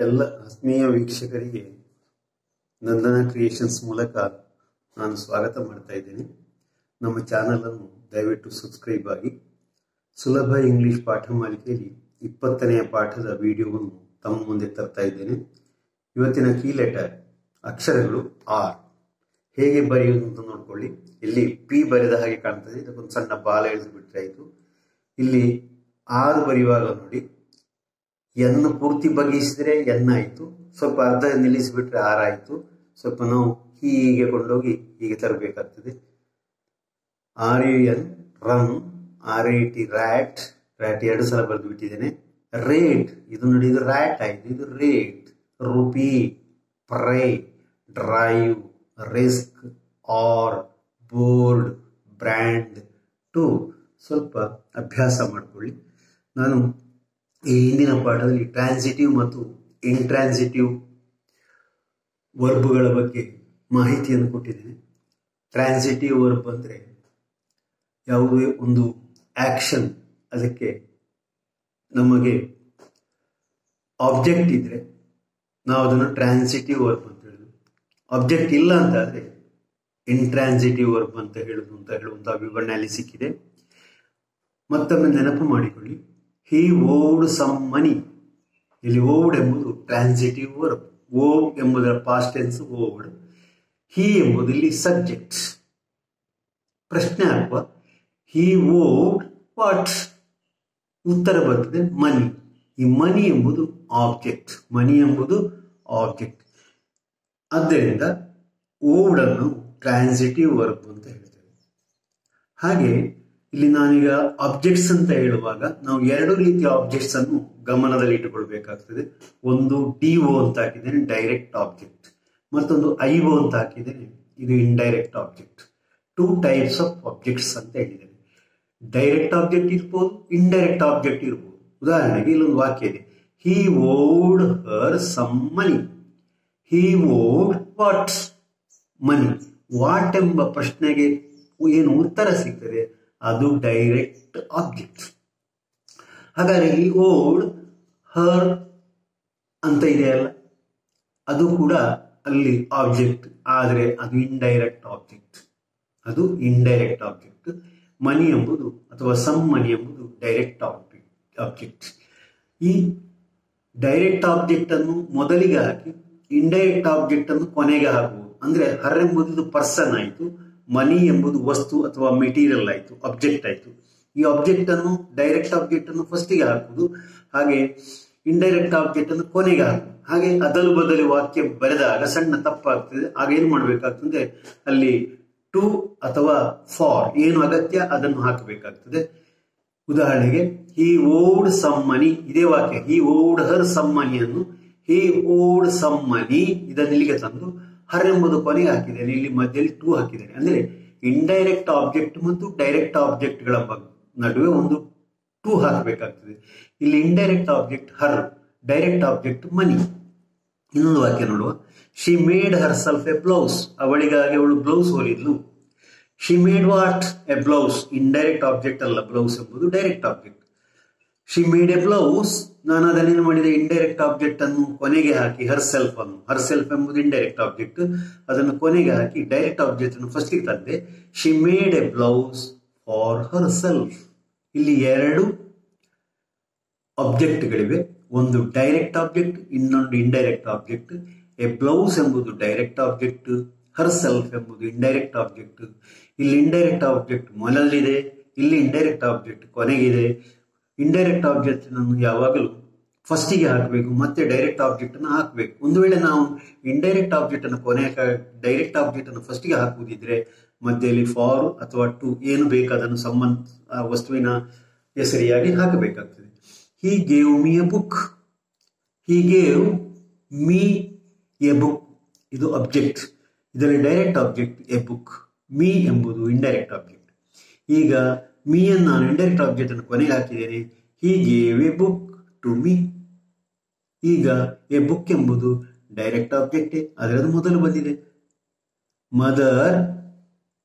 ಎಲ್ಲ ಆತ್ಮೀಯ ವೀಕ್ಷಕರಿಗೆ ನಂದನ ಕ್ರಿಯೇಷನ್ಸ್ ಮೂಲಕ ನಾನು ಸ್ವಾಗತ ಮಾಡ್ತಾ ಇದ್ದೇನೆ. ನಮ್ಮ ಚಾನೆಲ್ ಅನ್ನು ದಯವಿಟ್ಟು ಸಬ್ಸ್ಕ್ರೈಬ್ ಆಗಿ. ಸುಲಭ ಇಂಗ್ಲಿಷ್ ಪಾಠ ಮಾಲಿಕೆಯಲ್ಲಿ 20ನೇ ಪಾಠದ ವಿಡಿಯೋವನ್ನು ತಮ್ಮ ಮುಂದೆ ತರ್ತಾ ಇದ್ದೇನೆ. ಇವತ್ತಿನ ಕೀ ಲೆಟರ್ ಅಕ್ಷರಗಳು ಆರ್. ಹೇಗೆ ಬರೆಯುವುದು ಅಂತ ನೋಡ್ಕೊಳ್ಳಿ. ಇಲ್ಲಿ ಪಿ ಬರೆದ ಹಾಗೆ ಕಾಣ್ತದೆ, ಇದಕ್ಕೊಂದು ಸಣ್ಣ ಬಾಲ ಎಳೆದು ಬಿಟ್ರೆ ಆಯಿತು. ಇಲ್ಲಿ ಆರ್ ಬರೆಯುವಾಗ ನೋಡಿ, ಎನ್ ಪೂರ್ತಿ ಬಗ್ಗಿಸಿದ್ರೆ ಎನ್ ಆಯಿತು, ಸ್ವಲ್ಪ ಅರ್ಧ ನಿಲ್ಲಿಸಿಬಿಟ್ರೆ ಆರ್ ಆಯಿತು. ಸ್ವಲ್ಪ ನಾವು ಹೀಗೆ ಕೊಂಡೋಗಿ ಹೀಗೆ ತರಬೇಕಾಗ್ತದೆ. RAN run, RAT rat, rat 2 ಸಲ ಬರೆದು ಬಿಟ್ಟಿದ್ದೇನೆ. ರೇಟ್, ಇದು ನೋಡಿ, ಇದು ರ್ಯಾಟ್ ಆಯಿತು, ಇದು rate. Rupee, pry, drive, risk, R, board, brand, to. ಸ್ವಲ್ಪ ಅಭ್ಯಾಸ ಮಾಡಿಕೊಳ್ಳಿ. ನಾನು ಈ ಹಿಂದಿನ ಪಾಠದಲ್ಲಿ ಟ್ರಾನ್ಸಿಟಿವ್ ಮತ್ತು ಇಂಟ್ರಾನ್ಸಿಟಿವ್ ವರ್ಬ್ಗಳ ಬಗ್ಗೆ ಮಾಹಿತಿಯನ್ನು ಕೊಟ್ಟಿದ್ದೇನೆ. ಟ್ರಾನ್ಸಿಟಿವ್ ವರ್ಬ್ ಅಂದರೆ ಯಾವುದೇ ಒಂದು ಆಕ್ಷನ್, ಅದಕ್ಕೆ ನಮಗೆ ಆಬ್ಜೆಕ್ಟ್ ಇದ್ರೆ ನಾವು ಅದನ್ನು ಟ್ರಾನ್ಸಿಟಿವ್ ವರ್ಬ್ ಅಂತ ಹೇಳುದು. ಆಬ್ಜೆಕ್ಟ್ ಇಲ್ಲ ಅಂತಾದರೆ ಇಂಟ್ರಾನ್ಸಿಟಿವ್ ವರ್ಬ್ ಅಂತ ಹೇಳುವಂತಹ ವಿವರಣೆ ಅಲ್ಲಿ ಸಿಕ್ಕಿದೆ. ಮತ್ತೊಮ್ಮೆ ನೆನಪು ಮಾಡಿಕೊಳ್ಳಿ. ಹಿ ಓವ್ಡ್ ಸಮ್ ಮನಿ. ಇಲ್ಲಿ ಓವ್ಡ್ ಎಂಬುದು ಟ್ರಾನ್ಸಿಟಿವ್ ವರ್ಬ್. ಓ ಎಂಬುದರ ಪಾಸ್ಟ್ ಟೆನ್ಸ್ ಓವ್ಡ್. ಹಿ ಎಂಬುದು ಇಲ್ಲಿ ಸಬ್ಜೆಕ್ಟ್. ಪ್ರಶ್ನೆ ಅಲ್ವಾ, ಹಿ ಓವ್ಡ್ ವಾಟ್? ಉತ್ತರ ಬರ್ತದೆ ಮನಿ. ಈ ಮನಿ ಎಂಬುದು ಆಬ್ಜೆಕ್ಟ್. ಮನಿ ಎಂಬುದು ಆಬ್ಜೆಕ್ಟ್. ಆದ್ದರಿಂದ ಓವ್ಡ್ ಅನ್ನು ಟ್ರಾನ್ಸಿಟಿವ್ ವರ್ಬ್ ಅಂತ ಹೇಳ್ತೇವೆ. ಹಾಗೆ ಇಲ್ಲಿ ನಾನೀಗ ಆಬ್ಜೆಕ್ಟ್ಸ್ ಅಂತ ಹೇಳುವಾಗ ನಾವು 2 ರೀತಿಯ ಆಬ್ಜೆಕ್ಟ್ಸ್ ಅನ್ನು ಗಮನದಲ್ಲಿ ಇಟ್ಟುಕೊಳ್ಬೇಕಾಗ್ತದೆ. ಒಂದು DO ಅಂತ ಹಾಕಿದ್ದೇನೆ, ಡೈರೆಕ್ಟ್ ಆಬ್ಜೆಕ್ಟ್. ಮತ್ತೊಂದು IO ಅಂತ ಹಾಕಿದ್ದೇನೆ, ಇದು indirect object. 2 types of objects ಅಂತ ಹೇಳಿದ್ದೇನೆ. ಡೈರೆಕ್ಟ್ ಆಬ್ಜೆಕ್ಟ್ ಇರ್ಬೋದು, ಇಂಡೈರೆಕ್ಟ್ ಆಬ್ಜೆಕ್ಟ್ ಇರ್ಬೋದು. ಉದಾಹರಣೆಗೆ ಇಲ್ಲೊಂದು ವಾಕ್ಯ ಇದೆ, he owed her some money. He owed what? Money. What ಎಂಬ ಪ್ರಶ್ನೆಗೆ ಏನು ಉತ್ತರ ಸಿಗ್ತದೆ ಅದು ಡೈರೆಕ್ಟ್ ಆಬ್ಜೆಕ್ಟ್. ಹಾಗಾದರೆ ಈ ಓವ್ಡ್ ಹರ್ ಅಂತ ಇದೆಯಲ್ಲ, ಅದು ಕೂಡ ಅಲ್ಲಿ ಆಬ್ಜೆಕ್ಟ್, ಆದರೆ ಅದು ಇಂಡೈರೆಕ್ಟ್ ಆಬ್ಜೆಕ್ಟ್. ಅದು ಇಂಡೈರೆಕ್ಟ್ ಆಬ್ಜೆಕ್ಟ್. ಮನಿ ಎಂಬುದು ಅಥವಾ ಸಮ್ ಮನಿ ಎಂಬುದು ಡೈರೆಕ್ಟ್ ಆಬ್ಜೆಕ್ಟ್. ಈ ಡೈರೆಕ್ಟ್ ಆಬ್ಜೆಕ್ಟ್ ಅನ್ನು ಮೊದಲಿಗೆ ಹಾಕಿ ಇಂಡೈರೆಕ್ಟ್ ಆಬ್ಜೆಕ್ಟ್ ಅನ್ನು ಕೊನೆಗೆ ಹಾಕುವುದು. ಅಂದ್ರೆ ಹರ್ ಎಂಬುದು ಪರ್ಸನ್ ಆಯಿತು, ಮನಿ ಎಂಬುದು ವಸ್ತು ಅಥವಾ ಮೆಟೀರಿಯಲ್ ಆಯಿತು, ಆಬ್ಜೆಕ್ಟ್ ಆಯಿತು. ಈ ಆಬ್ಜೆಕ್ಟ್ ಅನ್ನು, ಡೈರೆಕ್ಟ್ ಆಬ್ಜೆಕ್ಟ್ ಅನ್ನು ಫಸ್ಟಿಗೆ ಹಾಕುವುದು, ಹಾಗೆ ಇಂಡೈರೆಕ್ಟ್ ಆಬ್ಜೆಕ್ಟ್ ಅನ್ನು ಕೊನೆಗೆ ಹಾಕುವುದು. ಹಾಗೆ ಅದಲು ಬದಲು ವಾಕ್ಯ ಬರೆದಾಗ ಸಣ್ಣ ತಪ್ಪಾಗ್ತದೆ. ಆಗ ಏನು ಮಾಡಬೇಕಾಗ್ತದೆ, ಅಲ್ಲಿ ಟು ಅಥವಾ ಫಾರ್ ಏನು ಅಗತ್ಯ ಅದನ್ನು ಹಾಕಬೇಕಾಗ್ತದೆ. ಉದಾಹರಣೆಗೆ ಹಿ ಓವ್ಡ್ ಸಮ್ ಮನಿ, ಇದೇ ವಾಕ್ಯ ಹಿ ಓವ್ಡ್ ಹರ್ ಸಮ್ ಮನಿಯನ್ನು ಹಿ ಓವ್ಡ್ ಸಮ್ ಮನಿ ಇದನ್ನು ಇಲ್ಲಿಗೆ ತಂದು ಹರ್ ಎಂಬುದು ಕೊನೆಗೆ ಹಾಕಿದ್ದೇನೆ, ಇಲ್ಲಿ ಮಧ್ಯದಲ್ಲಿ ಟು ಹಾಕಿದ್ದೇನೆ. ಅಂದ್ರೆ ಇಂಡೈರೆಕ್ಟ್ ಆಬ್ಜೆಕ್ಟ್ ಮತ್ತು ಡೈರೆಕ್ಟ್ ಆಬ್ಜೆಕ್ಟ್ ಗಳ ನಡುವೆ ಒಂದು ಟು ಹಾಕಬೇಕಾಗ್ತದೆ. ಇಲ್ಲಿ indirect object her, direct object money. ಇನ್ನೊಂದು ವಾಕ್ಯ ನೋಡುವ, she made herself a blouse. ಅವಳಿಗಾಗಿ ಅವಳು ಬ್ಲೌಸ್ ಹೊಲಿದ್ಲು. She made what? A blouse. Indirect object ಅಲ್ಲ, ಬ್ಲೌಸ್ ಎಂಬುದು direct object. She made a blouse, ನಾನು ಅದನ್ನೇನು ಮಾಡಿದೆ, ಇಂಡೈರೆಕ್ಟ್ ಆಬ್ಜೆಕ್ಟ್ ಅನ್ನು ಕೊನೆಗೆ ಹಾಕಿ ಹರ್ ಸೆಲ್ಫ್ ಅನ್ನು, ಹರ್ ಸೆಲ್ಫ್ ಎಂಬುದು ಇಂಡೈರೆಕ್ಟ್ ಆಬ್ಜೆಕ್ಟ್, ಅದನ್ನು ಕೊನೆಗೆ ಹಾಕಿ ಡೈರೆಕ್ಟ್ ಆಬ್ಜೆಕ್ಟ್ ಅನ್ನು ಫಸ್ಟಿಗೆ ತಂದೆ. She made a blouse for her self. ಇಲ್ಲಿ 2 ಆಬ್ಜೆಕ್ಟ್ಗಳಿವೆ, ಒಂದು ಡೈರೆಕ್ಟ್ ಆಬ್ಜೆಕ್ಟ್, ಇನ್ನೊಂದು ಇಂಡೈರೆಕ್ಟ್ ಆಬ್ಜೆಕ್ಟ್. ಎ ಬ್ಲೌಸ್ ಎಂಬುದು ಡೈರೆಕ್ಟ್ ಆಬ್ಜೆಕ್ಟ್, ಹರ್ ಸೆಲ್ಫ್ ಎಂಬುದು ಇಂಡೈರೆಕ್ಟ್ ಆಬ್ಜೆಕ್ಟ್. ಇಲ್ಲಿ ಇಂಡೈರೆಕ್ಟ್ ಆಬ್ಜೆಕ್ಟ್ ಮೊದಲಿದೆ, ಇಲ್ಲಿ ಇಂಡೈರೆಕ್ಟ್ ಆಬ್ಜೆಕ್ಟ್ ಕೊನೆಗಿದೆ. ಇಂಡೈರೆಕ್ಟ್ ಆಬ್ಜೆಕ್ಟ್ ಅನ್ನು ಯಾವಾಗಲೂ ಫಸ್ಟಿಗೆ ಹಾಕಬೇಕು, ಮತ್ತೆ ಡೈರೆಕ್ಟ್ ಆಬ್ಜೆಕ್ಟ್ ಅನ್ನು ಹಾಕಬೇಕು. ಒಂದು ವೇಳೆ ನಾವು ಇಂಡೈರೆಕ್ಟ್ ಆಬ್ಜೆಕ್ಟ್ ಅನ್ನು ಡೈರೆಕ್ಟ್ ಆಬ್ಜೆಕ್ಟ್ ಅನ್ನು ಫಸ್ಟಿಗೆ ಹಾಕುವುದಿದ್ರೆ ಮಧ್ಯದಲ್ಲಿ ಫಾರ್ ಅಥವಾ ಟು ಏನು ಬೇಕು ಅದನ್ನು ವಸ್ತುವಿನ ಹೆಸರಿಯಾಗಿ ಹಾಕಬೇಕಾಗ್ತದೆ. He gave me a book. He gave me a book, ಇದು ಆಬ್ಜೆಕ್ಟ್. ಇದರಲ್ಲಿ direct object a book, me ಎಂಬುದು ಇಂಡೈರೆಕ್ಟ್ ಆಬ್ಜೆಕ್ಟ್. ಈಗ ಮೀ ಅನ್ನು ನಾನು ಇಂಡೈರೆಕ್ಟ್ ಆಬ್ಜೆಕ್ಟ್ ಅನ್ನು ಕೊನೆಗೆ ಹಾಕಿದ್ದೇನೆ. He gave a book to me. ಈಗ ಎ ಬುಕ್ ಎಂಬುದು ಡೈರೆಕ್ಟ್ ಆಬ್ಜೆಕ್ಟ್, ಆದರೆ ಅದು ಮೊದಲು ಬಂದಿದೆ. Mother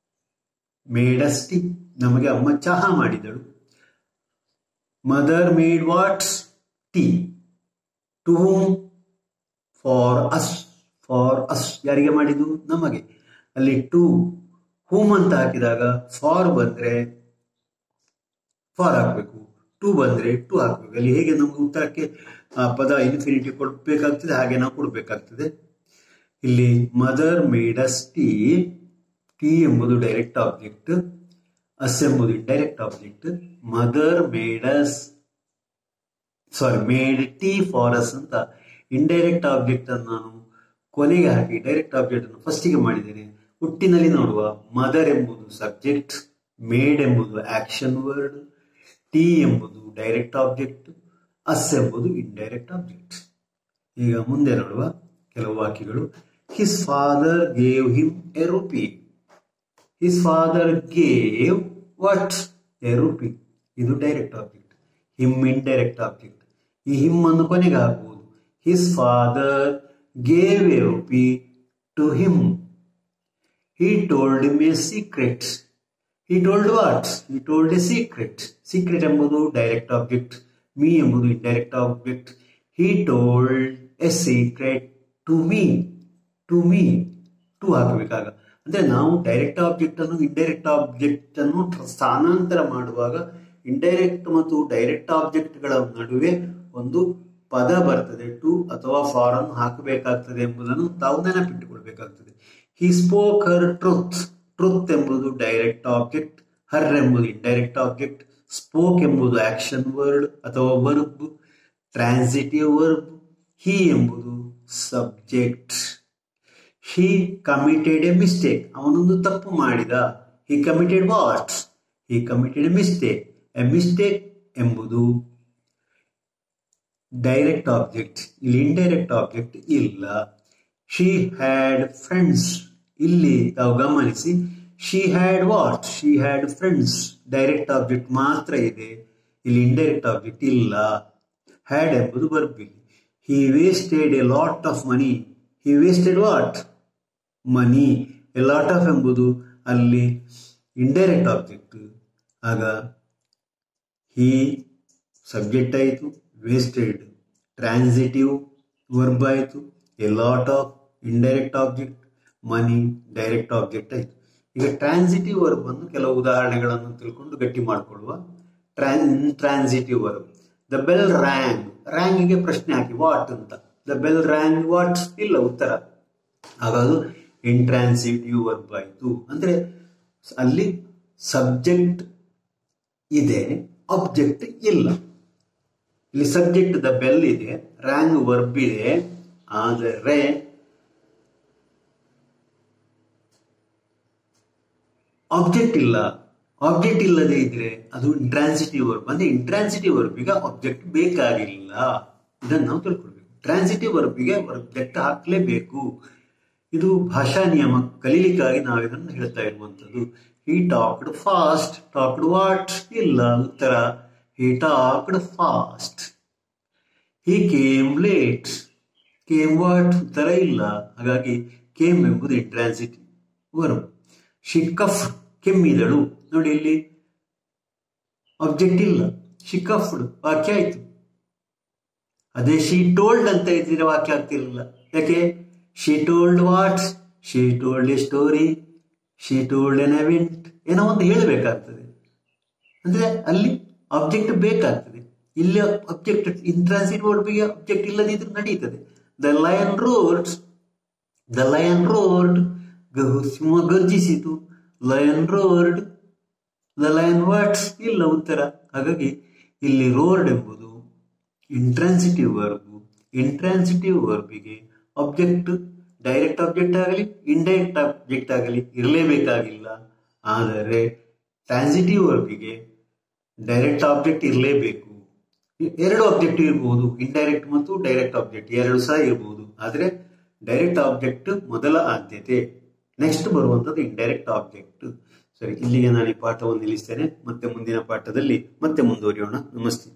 made us tea. ನಮಗೆ ಅಮ್ಮ ಚಹಾ ಮಾಡಿದಳು. Mother made what? Tea. To whom? Us, for us ಯಾರಿಗೆ ಮಾಡಿದ್ದು? ನಮಗೆ. ಅಲ್ಲಿ ಟು ಹೂಮ್ ಅಂತ ಹಾಕಿದಾಗ ಫಾರ್ ಬಂದ್ರೆ ಫಾರ್ ಹಾಕ್ಬೇಕು, ಟು ಬಂದ್ರೆ ಟು ಹಾಕ್ಬೇಕು. ಅಲ್ಲಿ ಹೇಗೆ ನಮ್ಗೆ ಉತ್ತರಕ್ಕೆ ಪದ ಇನ್ಫಿನಿಟಿ ಕೊಡ್ಬೇಕಾಗ್ತದೆ ಹಾಗೆ ನಾವು ಕೊಡ್ಬೇಕಾಗ್ತದೆ. ಇಲ್ಲಿ mother made us tea, tea ಎಂಬುದು ಡೈರೆಕ್ಟ್ ಆಬ್ಜೆಕ್ಟ್, ಅಸ್ ಎಂಬುದು indirect object. Mother made us made tea for us ಅಂತ ಇಂಡೈರೆಕ್ಟ್ ಆಬ್ಜೆಕ್ಟ್ ಅನ್ನು ನಾನು ಕೊನೆಗೆ ಹಾಕಿ ಡೈರೆಕ್ಟ್ ಆಬ್ಜೆಕ್ಟ್ ಅನ್ನು ಫಸ್ಟಿಗೆ ಮಾಡಿದ್ದೇನೆ. ಹುಟ್ಟಿನಲ್ಲಿ ನೋಡುವ ಮದರ್ ಎಂಬುದು ಸಬ್ಜೆಕ್ಟ್, ಮೇಡ್ ಎಂಬುದು ಆಕ್ಷನ್ ವರ್ಡ್, ಟೀ ಎಂಬುದು ಡೈರೆಕ್ಟ್ ಆಬ್ಜೆಕ್ಟ್, ಅಸ್ ಎಂಬುದು ಇಂಡೈರೆಕ್ಟ್ ಆಬ್ಜೆಕ್ಟ್. ಈಗ ಮುಂದೆ ನೋಡುವ ಕೆಲವು ವಾಕ್ಯಗಳು. His father gave him a rupee. His father gave what? A rupee. ಇದು direct object. Him indirect object. ಈ ಹಿಮ್ ಅನ್ನು ಕೊನೆಗೆ ಹಾಕಬಹುದು. His father gave a rupee to him. He told him a secret. He told what? He told a secret. Secret ಎಂಬುದು direct object, me ಎಂಬುದು indirect object. He told a secret to me. To me. To ಹಾಕಬೇಕಾಗ ಅಂದ್ರೆ ನಾವು direct object ಅನ್ನು indirect object ಅನ್ನು ಸ್ಥಾನಾಂತರ ಮಾಡುವಾಗ indirect ಮತ್ತು ಡೈರೆಕ್ಟ್ ಆಬ್ಜೆಕ್ಟ್ ಗಳ ನಡುವೆ ಒಂದು ಪದ ಬರ್ತದೆ, ಟು ಅಥವಾ ಫಾರ್ ಅನ್ನು ಹಾಕಬೇಕಾಗ್ತದೆ ಎಂಬುದನ್ನು ತಾವು ನೆನಪಿಟ್ಟುಕೊಳ್ಬೇಕಾಗ್ತದೆ. He spoke her truth. Truth ಎಂಬುದು ಡೈರೆಕ್ಟ್ ಆಬ್ಜೆಕ್ಟ್, ಹರ್ ಎಂಬುದು ಇಂಡೈರೆಕ್ಟ್ ಆಬ್ಜೆಕ್ಟ್, ಸ್ಪೋಕ್ ಎಂಬುದು ಆಕ್ಷನ್ ವರ್ಡ್ ಅಥವಾ ವರ್ಬ್, ಟ್ರಾನ್ಸಿಟಿವ್ ವರ್ಬ್. ಹಿ ಎಂಬುದು subject. He committed a mistake. ಅವನೊಂದು ತಪ್ಪು ಮಾಡಿದ. He committed what? He committed a mistake. A mistake ಎಂಬುದು direct object, ಇಲ್ಲಿ ಇಂಡೈರೆಕ್ಟ್ ಆಬ್ಜೆಕ್ಟ್ ಇಲ್ಲ. She had friends. ಇಲ್ಲಿ ತಾವು ಗಮನಿಸಿ, she had what? She had friends. Direct object ಮಾತ್ರ ಇದೆ, ಇಲ್ಲಿ ಇಂಡೈರೆಕ್ಟ್ ಆಬ್ಜೆಕ್ಟ್ ಇಲ್ಲ. ಹ್ಯಾಡ್ ಎಂಬುದು ವರ್ಬ್ ಇಲ್ಲಿ. He wasted a lot of money. He wasted what? Money. A lot of ಎಂಬುದು ಅಲ್ಲಿ ಇಂಡೈರೆಕ್ಟ್ ಆಬ್ಜೆಕ್ಟ್. ಆಗ ಹಿ ಸಬ್ಜೆಕ್ಟ್ ಆಯಿತು, ವೇಸ್ಟೆಡ್ ಟ್ರಾನ್ಸಿಟಿವ್ ವರ್ಬ್ ಆಯಿತು, a lot of indirect object, money direct object ಆಯಿತು. ಈಗ ಟ್ರಾನ್ಸಿಟಿವ್ ವರ್ಬ್ ಅನ್ನು ಕೆಲವು ಉದಾಹರಣೆಗಳನ್ನು ತಿಳ್ಕೊಂಡು ಗಟ್ಟಿ ಮಾಡಿಕೊಳ್ಳುವ. Transitive verb. The bell rang. ರ್ಯಾಂಗಿಗೆ ಪ್ರಶ್ನೆ ಹಾಕಿ ವಾಟ್ ಅಂತ. The bell rang what? ಇಲ್ಲ ಉತ್ತರ. ಹಾಗಾದು ಇಂಟ್ರಾನ್ಸಿಟಿವ್ ವರ್ಬ್ ಆಯಿತು. ಅಂದ್ರೆ ಅಲ್ಲಿ ಸಬ್ಜೆಕ್ಟ್ ಇದೆ, ಆಬ್ಜೆಕ್ಟ್ ಇಲ್ಲ. ಇಲ್ಲಿ ಸಬ್ಜೆಕ್ಟ್ ದ ಬೆಲ್ ಇದೆ, ರ್ಯಾಂಗ್ ವರ್ಬ್ ಇದೆ, ಆದರೆ ಆಬ್ಜೆಕ್ಟ್ ಇಲ್ಲ. ಆಬ್ಜೆಕ್ಟ್ ಇಲ್ಲದೆ ಇದ್ರೆ ಅದು ಇಂಟ್ರಾನ್ಸಿಟಿವ್ ವರ್ಬ್. ಅಂದ್ರೆ ಇಂಟ್ರಾನ್ಸಿಟಿವ್ ವರ್ಬಿಗೆ ಆಬ್ಜೆಕ್ಟ್ ಬೇಕಾಗಿಲ್ಲ. ಇದನ್ನು ನಾವು ತಿಳ್ಕೊಳ್ಬೇಕು. ಟ್ರಾನ್ಸಿಟಿವ್ ವರ್ಬಿಗೆ ಆಬ್ಜೆಕ್ಟ್ ಹಾಕ್ಲೇಬೇಕು. ಇದು ಭಾಷಾ ನಿಯಮ. ಕಲೀಲಿಕ್ಕಾಗಿ ನಾವು ಇದನ್ನು ಹೇಳ್ತಾ ಇರುವಂತದ್ದು. He talked fast. Talked what? ಇಲ್ಲ ಉತ್ತರ. He talked fast. He came late. Came what? ಉತ್ತರ ಇಲ್ಲ. ಹಾಗಾಗಿ ಕೇಮ್ ಎಂಬುದು ಇಂಟ್ರಾನ್ಸಿಟಿವ್ ವರ್ಬ್. She coughed. ಕೆಮ್ಮಿದಳು. ನೋಡಿ ಇಲ್ಲಿ ಆಬ್ಜೆಕ್ಟ್ ಇಲ್ಲ, ಶಿ ಕಫ್ಡ್ ವಾಕ್ಯ ಆಯ್ತು. ಅದೇ ಶಿ ಟೋಲ್ಡ್ ಅಂತ ಇದ್ರೆ ವಾಕ್ಯ ಆಗ್ತಿರ್ಲಿಲ್ಲ. ಯಾಕೆ? She told what? She told a story, she told an event. ಏನೋ ಒಂದು ಹೇಳಬೇಕಾಗ್ತದೆ, ಅಂದ್ರೆ ಅಲ್ಲಿ ಆಬ್ಜೆಕ್ಟ್ ಬೇಕಾಗ್ತದೆ. ಇಲ್ಲಿ ಆಬ್ಜೆಕ್ಟ್ ಇಂಟ್ರಾನ್ಸಿಟಿವ್ ವರ್ಬ್ಗೆ ಆಬ್ಜೆಕ್ಟ್ ಇಲ್ಲದಿದ್ರೆ ನಡೀತದೆ. The lion roared. The lion roared. ಸಿಂಹ ಗರ್ಜಿಸಿತು. Lion roared. The lion what's? ಇಲ್ಲ ಉತ್ತರ. ಹಾಗಾಗಿ ಇಲ್ಲಿ ರೋಡ್ ಎಂಬುದು ಇಂಟ್ರಾನ್ಸಿಟಿವ್ ವರ್ಬ್. ಇಂಟ್ರಾನ್ಸಿಟಿವ್ ವರ್ಬಿಗೆ ಆಬ್ಜೆಕ್ಟ್ ಡೈರೆಕ್ಟ್ ಆಬ್ಜೆಕ್ಟ್ ಆಗಲಿ ಇಂಡೈರೆಕ್ಟ್ ಆಬ್ಜೆಕ್ಟ್ ಆಗಲಿ ಇರಲೇಬೇಕಾಗಿಲ್ಲ. ಆದರೆ ಟ್ರಾನ್ಸಿಟಿವ್ ವರ್ಬಿಗೆ ಡೈರೆಕ್ಟ್ ಆಬ್ಜೆಕ್ಟ್ ಇರಲೇಬೇಕು. ಎರಡು ಆಬ್ಜೆಕ್ಟ್ ಇರಬಹುದು, ಇಂಡೈರೆಕ್ಟ್ ಮತ್ತು ಡೈರೆಕ್ಟ್ ಆಬ್ಜೆಕ್ಟ್ ಎರಡು ಸಹ ಇರಬಹುದು. ಆದರೆ ಡೈರೆಕ್ಟ್ ಆಬ್ಜೆಕ್ಟ್ ಮೊದಲ ಆದ್ಯತೆ, ನೆಕ್ಸ್ಟ್ ಬರುವಂತದ್ದು ಇಂಡೈರೆಕ್ಟ್ ಆಬ್ಜೆಕ್ಟ್. ಸರಿ, ಇಲ್ಲಿಗೆ ನಾನು ಈ ಪಾಠವನ್ನು ನಿಲ್ಲಿಸ್ತೇನೆ. ಮತ್ತೆ ಮುಂದಿನ ಪಾಠದಲ್ಲಿ ಮತ್ತೆ ಮುಂದುವರಿಯೋಣ. ನಮಸ್ತೆ.